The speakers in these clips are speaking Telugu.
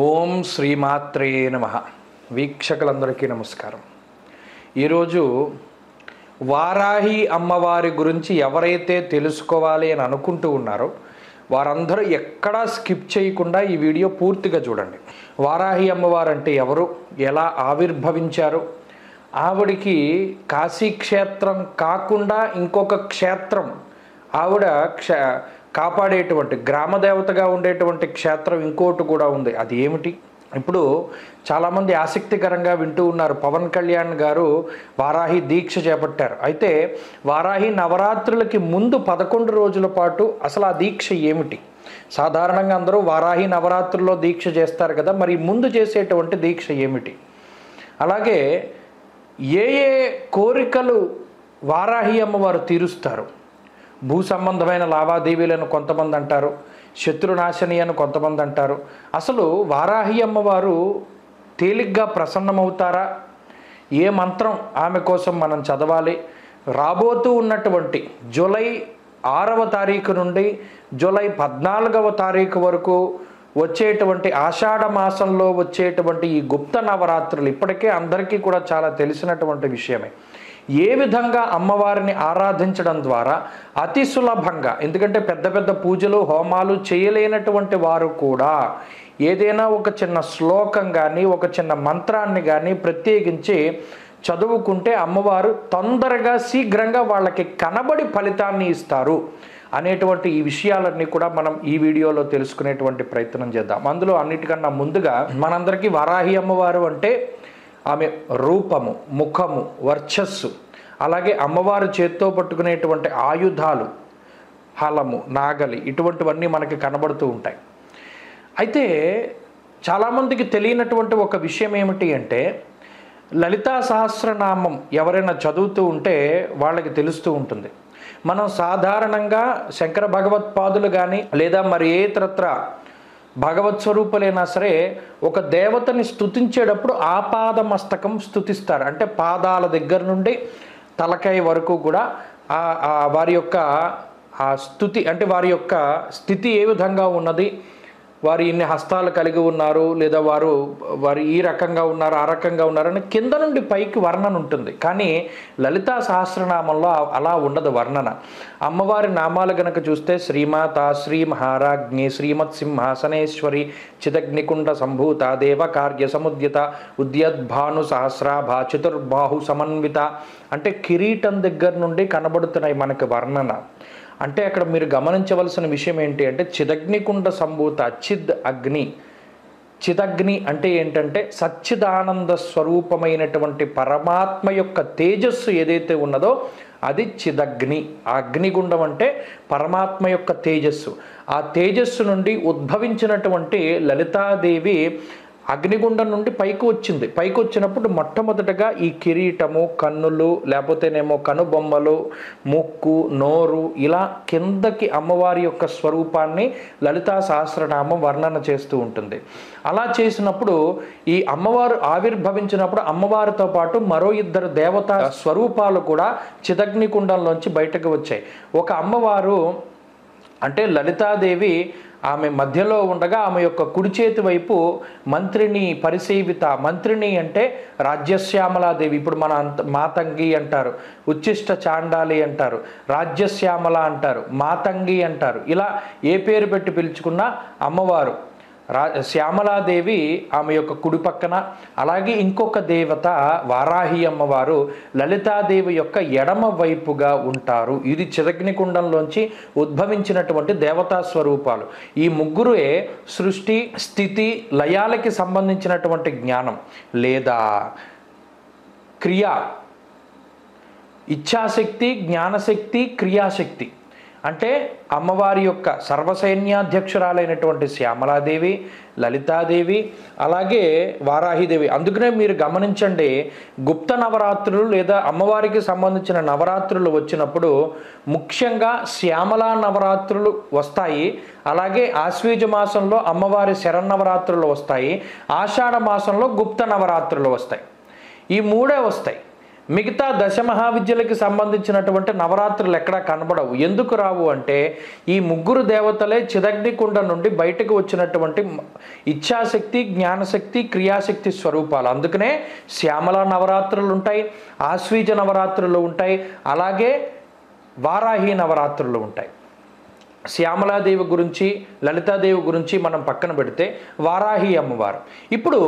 ఓం శ్రీమాత్రే నమః. వీక్షకులందరికీ నమస్కారం. ఈరోజు వారాహి అమ్మవారి గురించి ఎవరైతే తెలుసుకోవాలి అని అనుకుంటూ ఉన్నారో వారందరూ ఎక్కడా స్కిప్ చేయకుండా ఈ వీడియో పూర్తిగా చూడండి. వారాహి అమ్మవారు అంటే ఎవరు, ఎలా ఆవిర్భవించారు, ఆవిడికి కాశీక్షేత్రం కాకుండా ఇంకొక క్షేత్రం ఆవిడ కాపాడేటువంటి గ్రామదేవతగా ఉండేటువంటి క్షేత్రం ఇంకోటి కూడా ఉంది. అది ఏమిటి? ఇప్పుడు చాలామంది ఆసక్తికరంగా వింటూ ఉన్నారు. పవన్ కళ్యాణ్ గారు వారాహి దీక్ష చేపట్టారు. అయితే వారాహి నవరాత్రులకి ముందు 11 రోజుల పాటు అసలు ఆ దీక్ష ఏమిటి? సాధారణంగా అందరూ వారాహి నవరాత్రుల్లో దీక్ష చేస్తారు కదా, మరి ముందు చేసేటువంటి దీక్ష ఏమిటి? అలాగే ఏ ఏ కోరికలు వారాహి అమ్మవారు తీరుస్తారు? భూ సంబంధమైన లావాదేవీలను కొంతమంది అంటారు, శత్రునాశని అని కొంతమంది అంటారు. అసలు వారాహి అమ్మవారు తేలిగ్గా ప్రసన్నమవుతారా? ఏ మంత్రం ఆమె కోసం మనం చదవాలి? రాబోతూ ఉన్నటువంటి జూలై 6వ తారీఖు నుండి జూలై 14వ తారీఖు వరకు వచ్చేటువంటి ఆషాఢ మాసంలో వచ్చేటువంటి ఈ గుప్త నవరాత్రులు ఇప్పటికే అందరికీ కూడా చాలా తెలిసినటువంటి విషయమే. ఏ విధంగా అమ్మవారిని ఆరాధించడం ద్వారా అతి సులభంగా, ఎందుకంటే పెద్ద పెద్ద పూజలు హోమాలు చేయలేనటువంటి వారు కూడా ఏదైనా ఒక చిన్న శ్లోకం కానీ ఒక చిన్న మంత్రాన్ని కానీ ప్రత్యేకించి చదువుకుంటే అమ్మవారు తొందరగా శీఘ్రంగా వాళ్ళకి కనబడి ఫలితాన్ని ఇస్తారు అనేటువంటి ఈ విషయాలన్నీ కూడా మనం ఈ వీడియోలో తెలుసుకునేటువంటి ప్రయత్నం చేద్దాం. అందులో అన్నిటికన్నా ముందుగా మనందరికీ వారాహి అమ్మవారు అంటే ఆమె రూపము, ముఖము, వర్చస్సు, అలాగే అమ్మవారు చేత్తో పట్టుకునేటువంటి ఆయుధాలు, హలము, నాగలి, ఇటువంటివన్నీ మనకి కనబడుతూ ఉంటాయి. అయితే చాలామందికి తెలియనటువంటి ఒక విషయం ఏమిటి అంటే లలితా సహస్రనామం ఎవరైనా చదువుతూ ఉంటే వాళ్ళకి తెలుస్తూ ఉంటుంది. మనం సాధారణంగా శంకర భగవత్పాదులు కానీ లేదా మరి ఏ ఇతరత్ర భగవత్ స్వరూపులైనా సరే ఒక దేవతని స్తుతించేటప్పుడు ఆపాద మస్తకం స్తుతిస్తారు. అంటే పాదాల దగ్గర నుండి తలకాయ వరకు కూడా వారి యొక్క ఆ స్తుతి, అంటే వారి యొక్క స్థితి ఏ విధంగా ఉన్నది, వారు ఇన్ని హస్తాలు కలిగి ఉన్నారు, లేదా వారు ఈ రకంగా ఉన్నారు, ఆ రకంగా ఉన్నారని కింద నుండి పైకి వర్ణన ఉంటుంది. కానీ లలితా సహస్రనామంలో అలా ఉండదు వర్ణన. అమ్మవారి నామాలు గనక చూస్తే శ్రీమాత, శ్రీ మహారాజ్ఞి, శ్రీమత్ సింహాసనేశ్వరి, చిదగ్నికుండ సంభూత, దేవకార్య సముద్యత, ఉద్యద్భాను సహస్రాభ, చతుర్బాహు సమన్విత, అంటే కిరీటం దగ్గర నుండి కనబడుతున్నాయి మనకి వర్ణన. అంటే అక్కడ మీరు గమనించవలసిన విషయం ఏంటి అంటే చిదగ్నికుండ సంభూత, చిదగ్ని అంటే ఏంటంటే సచ్చిదానంద స్వరూపమైనటువంటి పరమాత్మ యొక్క తేజస్సు ఏదైతే ఉన్నదో అది చిదగ్ని. ఆ అగ్నిగుండం అంటే పరమాత్మ యొక్క తేజస్సు. ఆ తేజస్సు నుండి ఉద్భవించినటువంటి లలితాదేవి అగ్నిగుండం నుండి పైకి వచ్చింది. పైకి వచ్చినప్పుడు మొట్టమొదటగా ఈ కిరీటము, కన్నులు, లేకపోతేనేమో కనుబొమ్మలు, ముక్కు, నోరు, ఇలా కిందకి అమ్మవారి యొక్క స్వరూపాన్ని లలితా సహస్రనామం వర్ణన చేస్తూ ఉంటుంది. అలా చేసినప్పుడు ఈ అమ్మవారు ఆవిర్భవించినప్పుడు అమ్మవారితో పాటు మరో 2 దేవతా స్వరూపాలు కూడా చిదగ్నికుండంలోంచి బయటకు వచ్చాయి. ఒక అమ్మవారు అంటే లలితాదేవి ఆమె మధ్యలో ఉండగా ఆమె యొక్క కుడి చేతి వైపు మంత్రిని పరిసేవిత, మంత్రిని అంటే రాజ్యశ్యామలాదేవి. ఇప్పుడు మన మాతంగి అంటారు, ఉచ్చిష్ట చాండాలి అంటారు, రాజ్యశ్యామల అంటారు, మాతంగి అంటారు. ఇలా ఏ పేరు పెట్టి పిలుచుకున్నా అమ్మవారు శ్యామలాదేవి ఆమె యొక్క కుడి పక్కన, అలాగే ఇంకొక దేవత వారాహి అమ్మవారు లలితాదేవి యొక్క ఎడమ వైపుగా ఉంటారు. ఇది చిదగ్నికుండంలోంచి ఉద్భవించినటువంటి దేవతా స్వరూపాలు. ఈ ముగ్గురే సృష్టి, స్థితి, లయాలకి సంబంధించినటువంటి జ్ఞానం లేదా క్రియ, ఇచ్ఛాశక్తి, జ్ఞానశక్తి, క్రియాశక్తి. అంటే అమ్మవారి యొక్క సర్వసైన్యాధ్యక్షురాలైనటువంటి శ్యామలాదేవి, లలితాదేవి, అలాగే వారాహిదేవి. అందుకనే మీరు గమనించండి, గుప్త నవరాత్రులు లేదా అమ్మవారికి సంబంధించిన నవరాత్రులు వచ్చినప్పుడు ముఖ్యంగా శ్యామలా నవరాత్రులు వస్తాయి. అలాగే ఆశ్వీజ మాసంలో అమ్మవారి శరన్నవరాత్రులు వస్తాయి. ఆషాఢ మాసంలో గుప్త నవరాత్రులు వస్తాయి. ఈ 3 వస్తాయి. మిగతా దశమహావిద్యలకి సంబంధించినటువంటి నవరాత్రులు ఎక్కడా కనబడవు. ఎందుకు రావు అంటే ఈ ముగ్గురు దేవతలే చిదగ్నికుండ నుండి బయటకు వచ్చినటువంటి ఇచ్ఛాశక్తి, జ్ఞానశక్తి, క్రియాశక్తి స్వరూపాలు. అందుకనే శ్యామల నవరాత్రులు ఉంటాయి, ఆశ్వీజ నవరాత్రులు ఉంటాయి, అలాగే వారాహి నవరాత్రులు ఉంటాయి. శ్యామలాదేవి గురించి, లలితాదేవి గురించి మనం పక్కన పెడితే వారాహి అమ్మవారు. ఇప్పుడు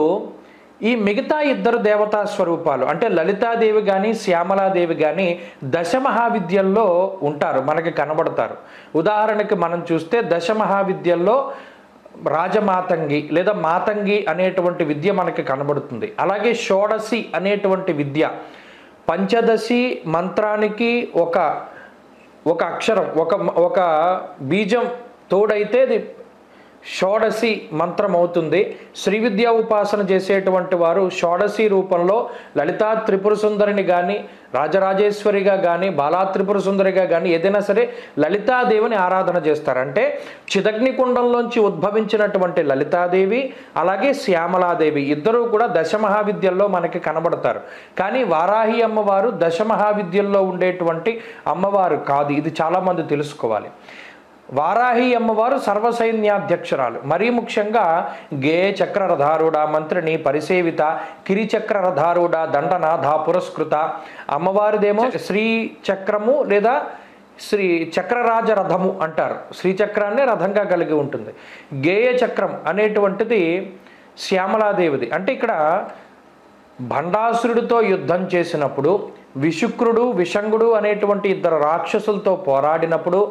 ఈ మిగతా ఇద్దరు దేవతా స్వరూపాలు అంటే లలితాదేవి కానీ శ్యామలాదేవి కానీ దశమహావిద్యల్లో ఉంటారు, మనకి కనబడతారు. ఉదాహరణకి మనం చూస్తే దశమహావిద్యల్లో రాజమాతంగి లేదా మాతంగి అనేటువంటి విద్య మనకి కనబడుతుంది. అలాగే షోడశి అనేటువంటి విద్య, పంచదశి మంత్రానికి ఒక అక్షరం, ఒక బీజం తోడైతే అది షోడశి మంత్రం అవుతుంది. శ్రీ విద్యా ఉపాసన చేసేటువంటి వారు షోడశి రూపంలో లలితా త్రిపుర సుందరిని కానీ, రాజరాజేశ్వరిగా కానీ, బాలా త్రిపుర సుందరిగా కానీ ఏదైనా సరే లలితాదేవిని ఆరాధన చేస్తారంటే చిదగ్నికుండంలోంచి ఉద్భవించినటువంటి లలితాదేవి అలాగే శ్యామలాదేవి ఇద్దరూ కూడా దశమహావిద్యల్లో మనకి కనబడతారు. కానీ వారాహి అమ్మవారు దశమహావిద్యల్లో ఉండేటువంటి అమ్మవారు కాదు. ఇది చాలామంది తెలుసుకోవాలి. వారాహి అమ్మవారు సర్వసైన్యాధ్యక్షురాలు. మరీ ముఖ్యంగా గేయ చక్రరథారూఢ మంత్రిని పరిసేవిత, కిరిచక్రరథారూఢ దండనాథ పురస్కృత. అమ్మవారిదేమో శ్రీ చక్రము లేదా శ్రీ చక్రరాజ రథము అంటారు. శ్రీచక్రాన్ని రథంగా కలిగి ఉంటుంది. గేయ చక్రం అనేటువంటిది శ్యామలాదేవిది. అంటే ఇక్కడ భండాసురుడితో యుద్ధం చేసినప్పుడు విశుక్రుడు, విషంగుడు అనేటువంటి ఇద్దరు రాక్షసులతో పోరాడినప్పుడు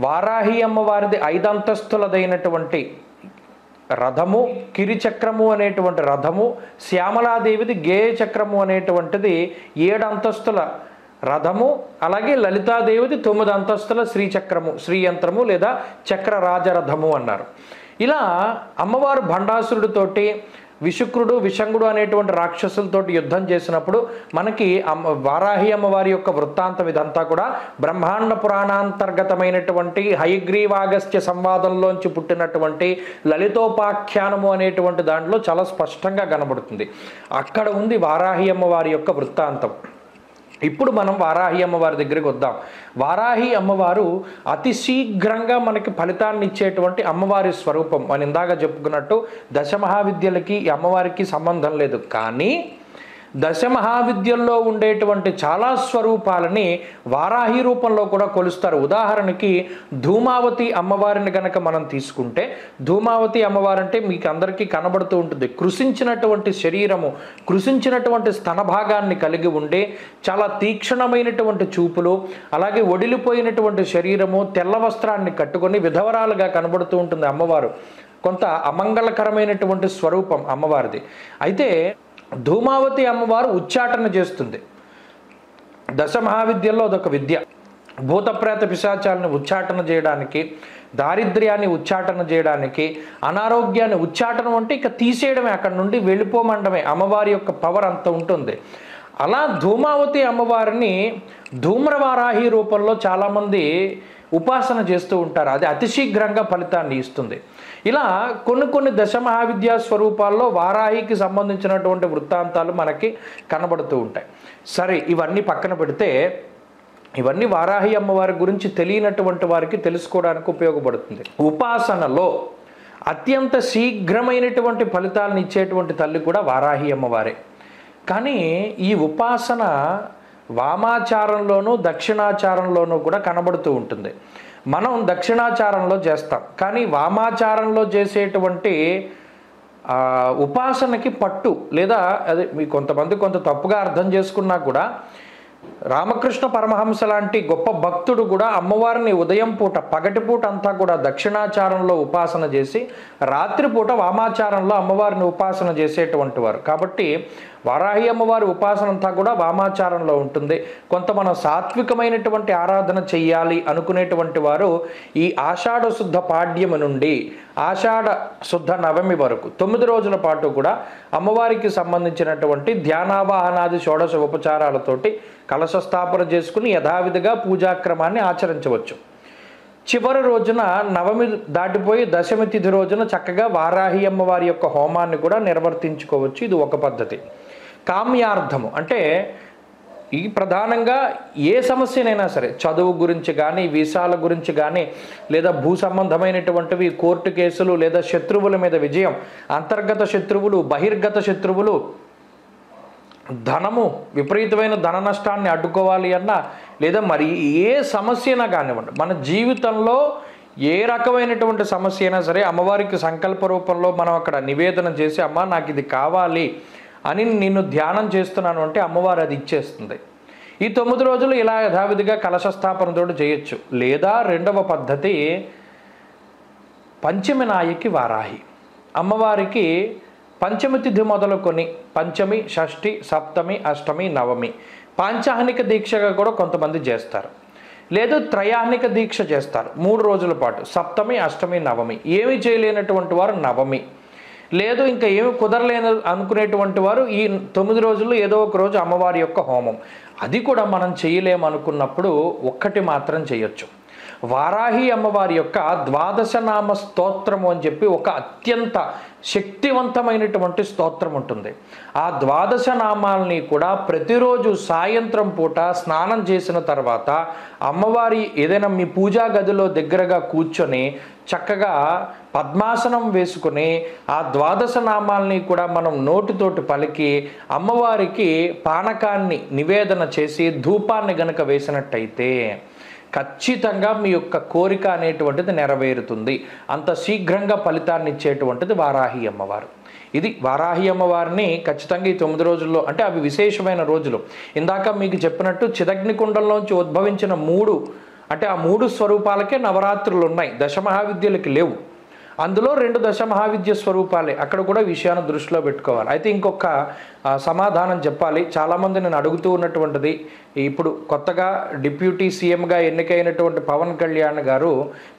వారాహి అమ్మవారిది 5 అంతస్తులదైనటువంటి రథము, కిరిచక్రము అనేటువంటి రథము, శ్యామలాదేవిది గేయ చక్రము అనేటువంటిది 7 అంతస్తుల రథము, అలాగే లలితాదేవిది 9 అంతస్తుల శ్రీచక్రము, శ్రీయంత్రము లేదా చక్రరాజరథము అన్నారు. ఇలా అమ్మవారు భండాసురుడితోటి, విశుక్రుడు, విషంగుడు అనేటువంటి రాక్షసులతోటి యుద్ధం చేసినప్పుడు మనకి వారాహి అమ్మవారి యొక్క వృత్తాంతం ఇదంతా కూడా బ్రహ్మాండ పురాణాంతర్గతమైనటువంటి హయగ్రీవాగస్త్య సంవాదంలోంచి పుట్టినటువంటి లలితోపాఖ్యానము అనేటువంటి దాంట్లో చాలా స్పష్టంగా కనబడుతుంది. అక్కడ ఉంది వారాహి అమ్మవారి యొక్క వృత్తాంతం. ఇప్పుడు మనం వారాహి అమ్మవారి దగ్గరికి వద్దాం. వారాహి అమ్మవారు అతి శీఘ్రంగా మనకి ఫలితాన్ని ఇచ్చేటువంటి అమ్మవారి స్వరూపం. మనం ఇందాక చెప్పుకున్నట్టు దశమహావిద్యలకి ఈ అమ్మవారికి సంబంధం లేదు. కానీ దశమహావిద్యల్లో ఉండేటువంటి చాలా స్వరూపాలని వారాహి రూపంలో కూడా కొలుస్తారు. ఉదాహరణకి ధూమావతి అమ్మవారిని గనక మనం తీసుకుంటే, ధూమావతి అమ్మవారంటే మీకు అందరికీ కనబడుతూ ఉంటుంది. కృషించినటువంటి శరీరము, కృషించినటువంటి స్తన భాగాన్ని కలిగి ఉండి చాలా తీక్షణమైనటువంటి చూపులు, అలాగే ఒడిలిపోయినటువంటి శరీరము, తెల్ల వస్త్రాన్ని కట్టుకొని విధవరాలుగా కనబడుతూ ఉంటుంది అమ్మవారు. కొంత అమంగళకరమైనటువంటి స్వరూపం అమ్మవారిది. అయితే ధూమావతి అమ్మవారు ఉచ్చాటన చేస్తుంది. దశమహావిద్యల్లో అదొక విద్య. భూతప్రేత పిశాచాలను ఉచ్చాటన చేయడానికి, దారిద్ర్యాన్ని ఉచ్చాటన చేయడానికి, అనారోగ్యాన్ని ఉచ్చాటనం అంటే ఇక తీసేయడమే, అక్కడ నుండి వెళ్ళిపోమండమే. అమ్మవారి యొక్క పవర్ అంత ఉంటుంది. అలా ధూమావతి అమ్మవారిని ధూమ్రవారాహి రూపంలో చాలామంది ఉపాసన చేస్తూ ఉంటారు. అది అతి శీఘ్రంగా ఫలితాన్ని ఇస్తుంది. ఇలా కొన్ని దశమహావిద్యా స్వరూపాల్లో వారాహికి సంబంధించినటువంటి వృత్తాంతాలు మనకి కనబడుతూ ఉంటాయి. సరే, ఇవన్నీ పక్కన పెడితే ఇవన్నీ వారాహి అమ్మవారి గురించి తెలియనటువంటి వారికి తెలుసుకోవడానికి ఉపయోగపడుతుంది. ఉపాసనలో అత్యంత శీఘ్రమైనటువంటి ఫలితాలను ఇచ్చేటువంటి తల్లి కూడా వారాహి అమ్మవారే. కానీ ఈ ఉపాసన వామాచారంలోనూ దక్షిణాచారంలోనూ కూడా కనబడుతూ ఉంటుంది. మనం దక్షిణాచారంలో చేస్తాం, కానీ వామాచారంలో చేసేటువంటి ఉపాసనకి పట్టు లేదా అది మీ కొంతమంది కొంత తప్పుగా అర్థం చేసుకున్నా కూడా రామకృష్ణ పరమహంస లాంటి గొప్ప భక్తుడు కూడా అమ్మవారిని ఉదయం పూట పగటిపూట అంతా కూడా దక్షిణాచారంలో ఉపాసన చేసి రాత్రిపూట వామాచారంలో అమ్మవారిని ఉపాసన చేసేటువంటి వారు. కాబట్టి వారాహి అమ్మవారి ఉపాసన అంతా కూడా వామాచారంలో ఉంటుంది. కొంత మనం సాత్వికమైనటువంటి ఆరాధన చెయ్యాలి అనుకునేటువంటి వారు ఈ ఆషాఢ శుద్ధ పాడ్యము నుండి ఆషాఢ శుద్ధ నవమి వరకు 9 రోజుల పాటు కూడా అమ్మవారికి సంబంధించినటువంటి ధ్యానావాహనాది షోడశ ఉపచారాలతోటి కలశ స్థాపన చేసుకుని యథావిధిగా పూజాక్రమాన్ని ఆచరించవచ్చు. చివరి రోజున నవమి దాటిపోయి దశమి తిథి రోజున చక్కగా వారాహి అమ్మవారి యొక్క హోమాన్ని కూడా నిర్వర్తించుకోవచ్చు. ఇది ఒక పద్ధతి. కామ్యార్థము అంటే ఈ ప్రధానంగా ఏ సమస్యనైనా సరే, చదువు గురించి కానీ, వీసాల గురించి కానీ, లేదా భూ సంబంధమైనటువంటివి, కోర్టు కేసులు, లేదా శత్రువుల మీద విజయం, అంతర్గత శత్రువులు, బహిర్గత శత్రువులు, ధనము, విపరీతమైన ధన నష్టాన్ని అడ్డుకోవాలి అన్నా, లేదా మరి ఏ సమస్యనా కానివ్వండి, మన జీవితంలో ఏ రకమైనటువంటి సమస్య అయినా సరే అమ్మవారికి సంకల్ప రూపంలో మనం అక్కడ నివేదన చేసి, అమ్మ నాకు ఇది కావాలి అని నిన్ను ధ్యానం చేస్తున్నాను అంటే అమ్మవారు అది ఇచ్చేస్తుంది. ఈ 9 రోజులు ఇలా యథావిధిగా కలశ స్థాపనతో చేయొచ్చు. లేదా రెండవ పద్ధతి పంచమి నాయకి వారాహి. అమ్మవారికి పంచమి తిథి మొదలుకొని పంచమి, షష్ఠి, సప్తమి, అష్టమి, నవమి పాంచాహ్నిక దీక్షగా కూడా కొంతమంది చేస్తారు. లేదు త్రయాహ్నిక దీక్ష చేస్తారు 3 రోజుల పాటు, సప్తమి, అష్టమి, నవమి. ఏమీ చేయలేనటువంటి వారు నవమి, లేదు ఇంకా ఏమి కుదరలేని అనుకునేటువంటి వారు ఈ 9 రోజుల్లో ఏదో ఒక రోజు అమ్మవారి యొక్క హోమం. అది కూడా మనం చేయలేమనుకున్నప్పుడు ఒక్కటి మాత్రం చేయొచ్చు. వారాహి అమ్మవారి యొక్క 12 నామ స్తోత్రము అని చెప్పి ఒక అత్యంత శక్తివంతమైనటువంటి స్తోత్రం ఉంటుంది. ఆ 12 నామాలని కూడా ప్రతిరోజు సాయంత్రం పూట స్నానం చేసిన తర్వాత అమ్మవారి ఏదైనా మీ పూజా గదిలో దగ్గరగా కూర్చొని చక్కగా పద్మాసనం వేసుకుని ఆ 12 నామాలని కూడా మనం నోటితోటి పలికి అమ్మవారికి పానకాన్ని నివేదన చేసి ధూపాన్ని గనక వేసినట్టయితే ఖచ్చితంగా మీ యొక్క కోరిక అనేటువంటిది నెరవేరుతుంది. అంత శీఘ్రంగా ఫలితాన్ని ఇచ్చేటువంటిది వారాహి అమ్మవారు. ఇది వారాహి అమ్మవారిని ఖచ్చితంగా ఈ 9 రోజుల్లో, అంటే అవి విశేషమైన రోజులు. ఇందాక మీకు చెప్పినట్టు చిదగ్నికుండంలోంచి ఉద్భవించిన 3, అంటే ఆ 3 స్వరూపాలకే నవరాత్రులు ఉన్నాయి, దశమహావిద్యలకి లేవు. అందులో 2 దశమహావిద్య స్వరూపాలే. అక్కడ కూడా విషయాన్ని దృష్టిలో పెట్టుకోవాలి. అయితే ఇంకొక సమాధానం చెప్పాలి. చాలామంది నేను అడుగుతూ ఉన్నటువంటిది, ఇప్పుడు కొత్తగా డిప్యూటీ సీఎంగా ఎన్నికైనటువంటి పవన్ కళ్యాణ్ గారు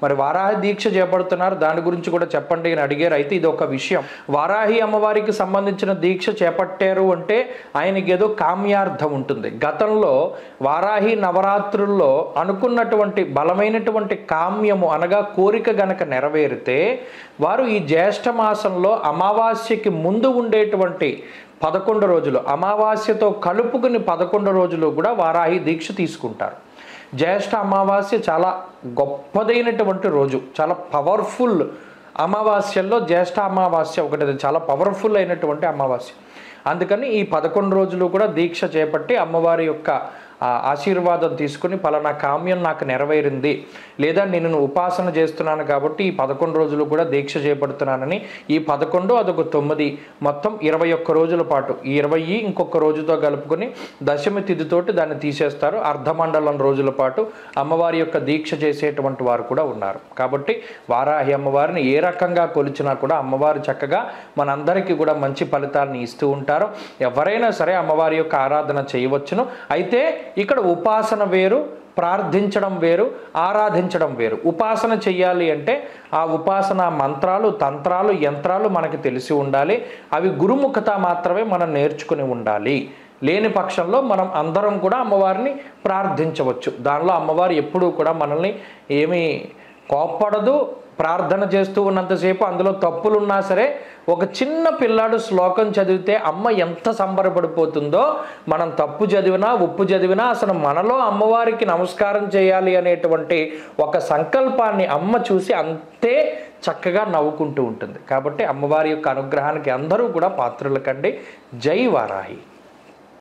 మరి వారాహి దీక్ష చేపడుతున్నారు, దాని గురించి కూడా చెప్పండి అని అడిగారు. అయితే ఇది ఒక విషయం, వారాహి అమ్మవారికి సంబంధించిన దీక్ష చేపట్టారు అంటే ఆయనకి ఏదో కామ్యార్థం ఉంటుంది. గతంలో వారాహి నవరాత్రుల్లో అనుకున్నటువంటి బలమైనటువంటి కామ్యము అనగా కోరిక గనక నెరవేరితే వారు ఈ జ్యేష్ఠ మాసంలో అమావాస్యకి ముందు ఉండేటువంటి 11 రోజులు, అమావాస్యతో కలుపుకుని 11 రోజులు కూడా వారాహి దీక్ష తీసుకుంటారు. జ్యేష్ఠ అమావాస్య చాలా గొప్పదైనటువంటి రోజు, చాలా పవర్ఫుల్ అమావాస్యల్లో జ్యేష్ఠ అమావాస్య ఒకటి, చాలా పవర్ఫుల్ అయినటువంటి అమావాస్య. అందుకని ఈ 11 రోజులు కూడా దీక్ష చేపట్టి అమ్మవారి యొక్క ఆశీర్వాదం తీసుకుని పలానా కామ్యం నాకు నెరవేరింది, లేదా నేను ఉపాసన చేస్తున్నాను కాబట్టి ఈ 11 రోజులు కూడా దీక్ష చేపడుతున్నానని ఈ 11 అదొక 9 మొత్తం 21 రోజుల పాటు, ఈ 20 ఇంకొక రోజుతో కలుపుకొని దశమి తిథితోటి దాన్ని తీసేస్తారు. అర్ధమండలం రోజుల పాటు అమ్మవారి యొక్క దీక్ష చేసేటువంటి వారు కూడా ఉన్నారు. కాబట్టి వారాహి అమ్మవారిని ఏ రకంగా కొలిచినా కూడా అమ్మవారు చక్కగా మనందరికీ కూడా మంచి ఫలితాన్ని ఇస్తూ ఉంటారు. ఎవరైనా సరే అమ్మవారి యొక్క ఆరాధన చేయవచ్చును. అయితే ఇక్కడ ఉపాసన వేరు, ప్రార్థించడం వేరు, ఆరాధించడం వేరు. ఉపాసన చెయ్యాలి అంటే ఆ ఉపాసన మంత్రాలు, తంత్రాలు, యంత్రాలు మనకి తెలిసి ఉండాలి. అవి గురుముఖత మాత్రమే మనం నేర్చుకుని ఉండాలి. లేని పక్షంలో మనం అందరం కూడా అమ్మవారిని ప్రార్థించవచ్చు. దానిలో అమ్మవారు ఎప్పుడూ కూడా మనల్ని ఏమీ కోప్పడదు. ప్రార్థన చేస్తూ ఉన్నంతసేపు అందులో తప్పులున్నా సరే ఒక చిన్న పిల్లాడు శ్లోకం చదివితే అమ్మ ఎంత సంబరపడిపోతుందో, మనం తప్పు చదివినా ఉప్పు చదివినా అసలు మనలో అమ్మవారికి నమస్కారం చేయాలి అనేటువంటి ఒక సంకల్పాన్ని అమ్మ చూసి అంతే చక్కగా నవ్వుకుంటూ ఉంటుంది. కాబట్టి అమ్మవారి యొక్క అనుగ్రహానికి అందరూ కూడా పాత్రులు కండి. జై వారాహి.